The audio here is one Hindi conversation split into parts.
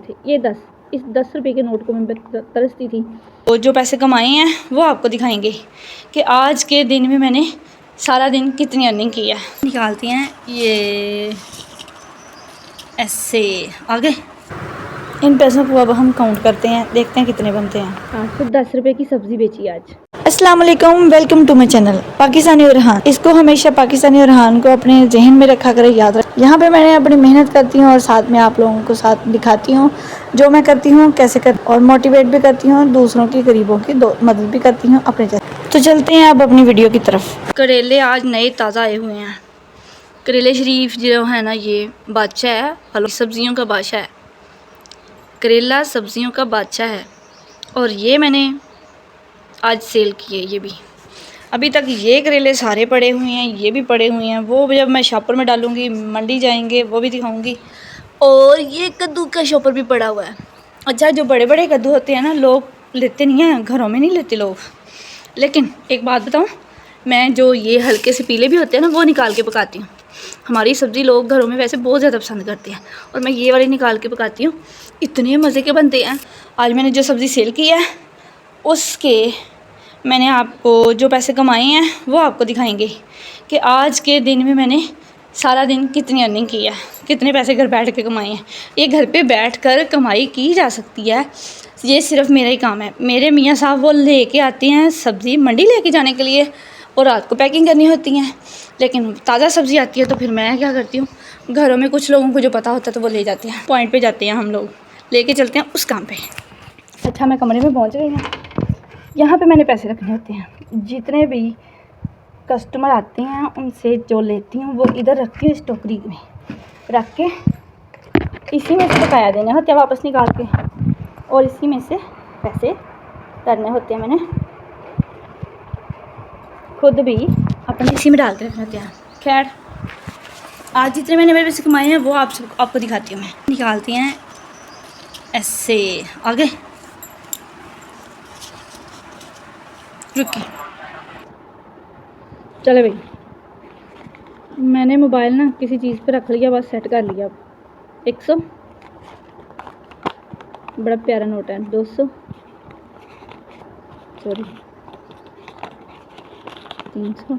थे। ये 10, इस 10 रुपये के नोट को मैं तरसती थी। तो जो पैसे कमाए हैं वो आपको दिखाएंगे कि आज के दिन में मैंने सारा दिन कितनी अर्निंग की है। निकालती हैं ये ऐसे आगे, इन पैसों को अब हम काउंट करते हैं, देखते हैं कितने बनते हैं। 810 रुपये की सब्ज़ी बेची आज। अस्सलाम वालेकुम, welcome to my channel Pakistani और रहान। इसको हमेशा पाकिस्तानी और रहान को अपने जहन में रखा करें, याद रख। यहाँ पे मैंने अपनी मेहनत करती हूँ और साथ में आप लोगों को साथ दिखाती हूँ जो मैं करती हूँ कैसे कर, और मोटिवेट भी करती हूँ, दूसरों की गरीबों की मदद भी करती हूँ अपने जैसे। तो चलते हैं अब अपनी वीडियो की तरफ। करेले आज नए ताज़ा आए हुए हैं। करेले शरीफ जो है ना, ये बादशाह है, फलों सब्जियों का बादशाह है। करेला सब्जियों का बादशाह है और ये मैंने आज सेल किए। ये भी अभी तक ये करेले सारे पड़े हुए हैं, ये भी पड़े हुए हैं। वो जब मैं शॉपर में डालूंगी, मंडी जाएंगे, वो भी दिखाऊंगी। और ये कद्दू का शॉपर भी पड़ा हुआ है। अच्छा, जो बड़े बड़े कद्दू होते हैं ना, लोग लेते नहीं हैं, घरों में नहीं लेते लोग। लेकिन एक बात बताऊँ, मैं जो ये हल्के से पीले भी होते हैं ना, वो निकाल के पकाती हूँ। हमारी सब्ज़ी लोग घरों में वैसे बहुत ज़्यादा पसंद करते हैं और मैं ये वाली निकाल के पकाती हूँ, इतने मज़े के बनते हैं। आज मैंने जो सब्ज़ी सेल की है उसके मैंने आपको जो पैसे कमाए हैं वो आपको दिखाएंगे कि आज के दिन में मैंने सारा दिन कितनी अर्निंग की है, कितने पैसे घर बैठ के कमाए हैं। ये घर पे बैठकर कमाई की जा सकती है, ये सिर्फ मेरा ही काम है। मेरे मियाँ साहब वो लेके आते हैं सब्ज़ी मंडी लेके जाने के लिए और रात को पैकिंग करनी होती हैं। लेकिन ताज़ा सब्ज़ी आती है तो फिर मैं क्या करती हूँ, घरों में कुछ लोगों को जो पता होता है तो वो ले जाते हैं, पॉइंट पे जाते हैं, हम लोग लेके चलते हैं उस काम पे। अच्छा, मैं कमरे में पहुँच गई हूँ। यहाँ पे मैंने पैसे रखने होते हैं। जितने भी कस्टमर आते हैं उनसे जो लेती हूँ वो इधर रखती हूँ, इस टोकरी में रख के इसी में से बकाया देने होते हैं वापस निकाल के, और इसी में से पैसे करने होते हैं। मैंने खुद भी अपने इसी में डाल के रखने होते हैं। खैर, आज जितने मैंने मेरे पैसे कमाए हैं वो आपको दिखाती हूँ। मैं निकालती हैं ऐसे आगे, रुकिए, चलो भाई, मैंने मोबाइल ना किसी चीज़ पे रख लिया, बस सेट कर लिया। 100 बड़ा प्यारा नोट है, 200 सॉरी 300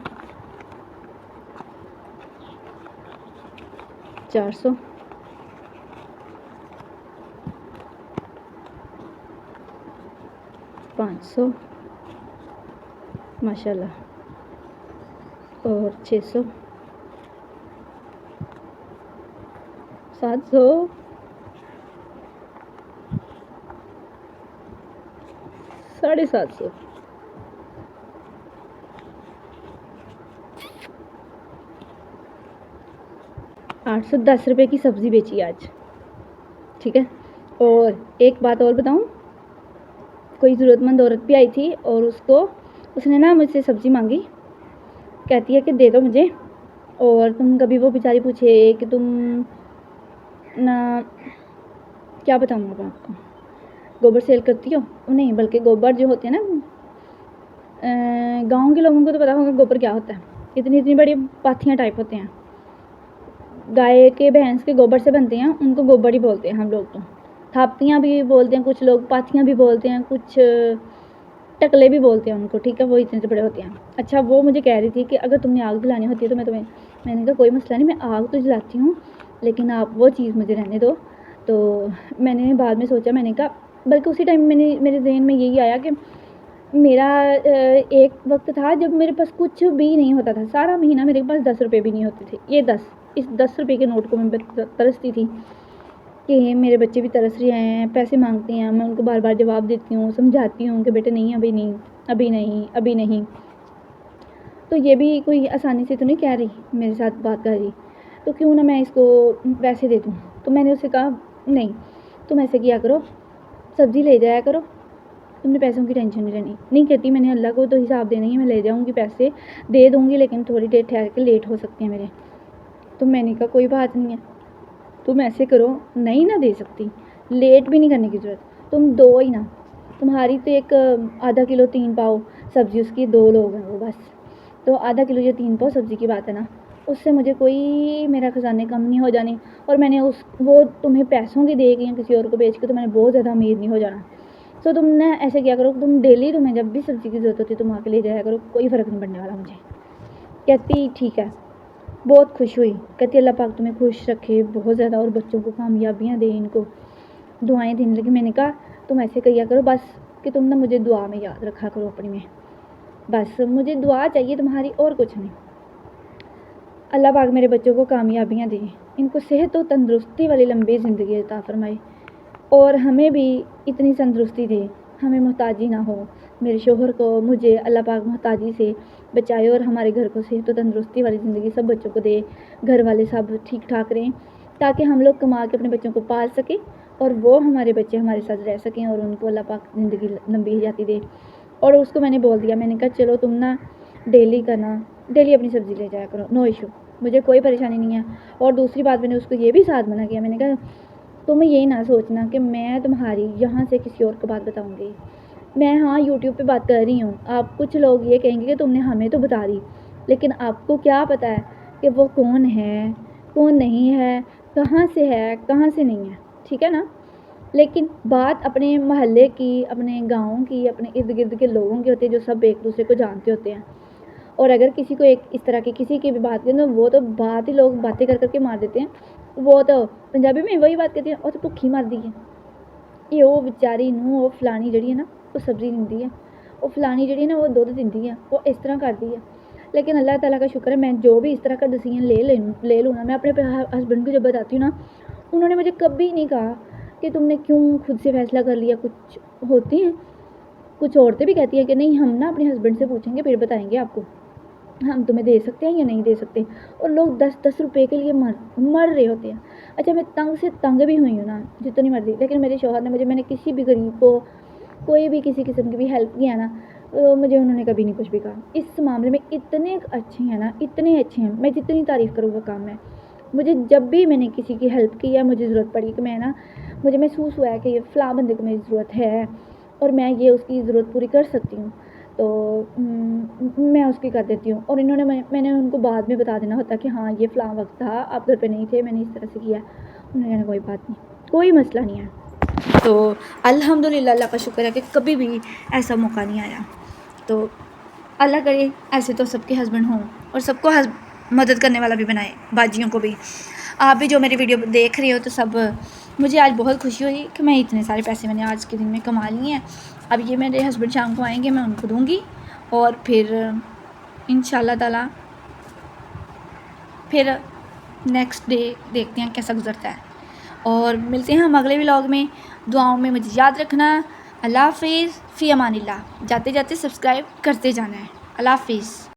400 500 माशाल्लाह, और 600 700 750 810 रुपये की सब्ज़ी बेची आज, ठीक है। और एक बात और बताऊं, कोई ज़रूरतमंद औरत भी आई थी और उसने ना मुझसे सब्ज़ी मांगी, कहती है कि दे दो मुझे। और तुम कभी वो बेचारी पूछे कि तुम ना, क्या बताऊँ मैं आपको, गोबर सेल करती हो? नहीं, बल्कि गोबर जो होते हैं ना, गांव के लोगों को तो पता होगा गोबर क्या होता है। इतनी इतनी बड़ी पाथियाँ टाइप होते हैं, गाय के भैंस के गोबर से बनते हैं, उनको गोबर ही बोलते हैं हम लोग। तो थापियाँ भी बोलते हैं कुछ लोग, पाथियाँ भी बोलते हैं, कुछ टकले भी बोलते हैं उनको, ठीक है। वो इतने बड़े होते हैं। अच्छा, वो मुझे कह रही थी कि अगर तुमने आग जलानी होती है तो मैंने कहा कोई मसला नहीं, मैं आग तो जलाती हूँ, लेकिन आप वो चीज़ मुझे रहने दो। तो मैंने बाद में सोचा, मैंने कहा, बल्कि उसी टाइम मेरे जहन में यही आया कि मेरा एक वक्त था जब मेरे पास कुछ भी नहीं होता था, सारा महीना मेरे पास 10 रुपये भी नहीं होते थे। ये 10, इस 10 रुपये के नोट को मैं तरसती थी कि मेरे बच्चे भी तरस रहे हैं, पैसे मांगते हैं, मैं उनको बार बार जवाब देती हूँ, समझाती हूँ कि बेटे नहीं, अभी नहीं, अभी नहीं, अभी नहीं। तो ये भी कोई आसानी से तो नहीं कह रही, मेरे साथ बात कर रही, तो क्यों ना मैं इसको पैसे दे दूँ। तो मैंने उससे कहा नहीं, तुम ऐसे किया करो, सब्ज़ी ले जाया करो, तुमने पैसों की टेंशन नहीं लेनी। नहीं कहती, मैंने अल्लाह को तो हिसाब देना ही है, मैं ले जाऊँगी, पैसे दे दूँगी, लेकिन थोड़ी देर ठहर के लेट हो सकते हैं मेरे। तो मैंने कहा कोई बात नहीं है, तुम ऐसे करो, नहीं ना दे सकती, लेट भी नहीं करने की ज़रूरत, तुम दो ही ना, तुम्हारी तो एक आधा किलो 3 पाव सब्ज़ी, उसकी 2 लोग हैं वो बस, तो आधा किलो या 3 पाव सब्ज़ी की बात है ना, उससे मुझे कोई मेरा ख़जाने कम नहीं हो जाने, और मैंने वो तुम्हें पैसों की दे के या किसी और को बेच के तो मैंने बहुत ज़्यादा अमीर नहीं हो जाना। सो तुम ना ऐसे किया करो, तुम डेली तुम्हें जब भी सब्ज़ी की ज़रूरत होती है तुम आके ले जाया करो, कोई फ़र्क नहीं पड़ने वाला मुझे। कहती ठीक है, बहुत खुश हुई। कहती अल्लाह पाक तुम्हें खुश रखे बहुत ज़्यादा और बच्चों को कामयाबियाँ दे, इनको दुआएं देने लगी। मैंने कहा तुम ऐसे किया करो बस कि तुम ना मुझे दुआ में याद रखा करो अपनी में, बस मुझे दुआ चाहिए तुम्हारी और कुछ नहीं। अल्लाह पाक मेरे बच्चों को कामयाबियाँ दे, इनको सेहत और तंदुरुस्ती वाली लंबी ज़िंदगी अता फरमाए, और हमें भी इतनी तंदुरुस्ती दे, हमें मोहताजी ना हो। मेरे शोहर को मुझे अल्लाह पाक मोहताजी से बचाए और हमारे घर को सेहत और तंदुरुस्ती वाली ज़िंदगी सब बच्चों को दे, घर वाले सब ठीक ठाक रहें, ताकि हम लोग कमा के अपने बच्चों को पाल सकें और वो हमारे बच्चे हमारे साथ रह सकें और उनको अल्लाह पाक ज़िंदगी लंबी हयाती दे। और उसको मैंने बोल दिया, मैंने कहा चलो तुम ना डेली डेली अपनी सब्ज़ी ले जाया करो, नो इशू, मुझे कोई परेशानी नहीं है। और दूसरी बात मैंने उसको ये भी साथ मना किया, मैंने कहा तुम ये ना सोचना कि मैं तुम्हारी यहाँ से किसी और को बात बताऊँगी। मैं हाँ यूट्यूब पे बात कर रही हूँ, आप कुछ लोग ये कहेंगे कि तुमने हमें तो बता दी, लेकिन आपको क्या पता है कि वो कौन है कौन नहीं है, कहाँ से नहीं है, ठीक है ना। लेकिन बात अपने मोहल्ले की, अपने गाँव की, अपने इर्द गिर्द के लोगों की होती है, जो सब एक दूसरे को जानते होते हैं। और अगर किसी को एक इस तरह की किसी की भी बात करें तो वो तो बात ही लोग बातें कर करके मार देते हैं। वो तो पंजाबी में वही बात कहती है, और तो भुखी मरदी है, ये वो बेचारी नूं वो फलानी जड़ी है ना वो सब्ज़ी दिंदी है, वो फलानी जड़ी है ना वो दुध दिंदी है, वो इस तरह करती है। लेकिन अल्लाह ताला का शुक्र है, मैं जो भी इस तरह का डिसीजन ले लूँ ना, मैं अपने हस्बैंड को जब बताती हूँ ना, उन्होंने मुझे कभी नहीं कहा कि तुमने क्यों खुद से फैसला कर लिया। कुछ होती हैं, कुछ औरतें भी कहती हैं कि नहीं हम ना अपने हस्बैंड से पूछेंगे फिर बताएंगे आपको, हम तुम्हें दे सकते हैं या नहीं दे सकते। और लोग 10-10 रुपए के लिए मर रहे होते हैं। अच्छा मैं तंग से तंग भी हुई हूँ ना जितनी मर्जी, लेकिन मेरे शौहर ने मैंने किसी भी गरीब को कोई भी किसी किस्म की भी हेल्प किया ना, तो मुझे उन्होंने कभी नहीं कुछ भी कहा। इस मामले में इतने अच्छे हैं ना, इतने अच्छे हैं, मैं जितनी तारीफ़ करूँ वो काम है। मुझे जब भी मैंने किसी की हेल्प की या मुझे ज़रूरत पड़ी कि मैं ना मुझे महसूस हुआ है कि ये फ़लाँ बंदे को मेरी ज़रूरत है और मैं ये उसकी ज़रूरत पूरी कर सकती हूँ, तो मैं उसकी कर देती हूँ। और मैंने उनको बाद में बता देना होता कि हाँ ये फ़लाँ वक्त था, आप घर पे नहीं थे, मैंने इस तरह से किया। उन्होंने कहना कोई बात नहीं, कोई मसला नहीं है। तो अल्हम्दुलिल्लाह अल्लाह का शुक्र है कि कभी भी ऐसा मौका नहीं आया। तो अल्लाह करे ऐसे तो सबके हस्बैंड हों और सबको मदद करने वाला भी बनाए, बाजियों को भी। आप भी जो मेरी वीडियो देख रहे हो तो सब, मुझे आज बहुत खुशी हुई कि मैं इतने सारे पैसे मैंने आज के दिन में कमा लिए हैं। अब ये मेरे हस्बैंड शाम को आएंगे, मैं उनको दूँगी और फिर इंशाल्लाह ताला फिर नेक्स्ट डे देखते हैं कैसा गुजरता है। और मिलते हैं हम अगले व्लॉग में। दुआओं में मुझे याद रखना। अल्लाह हाफिज़, फ़ी अमानिल्लाह। जाते जाते सब्सक्राइब करते जाना है। अल्लाह हाफिज़।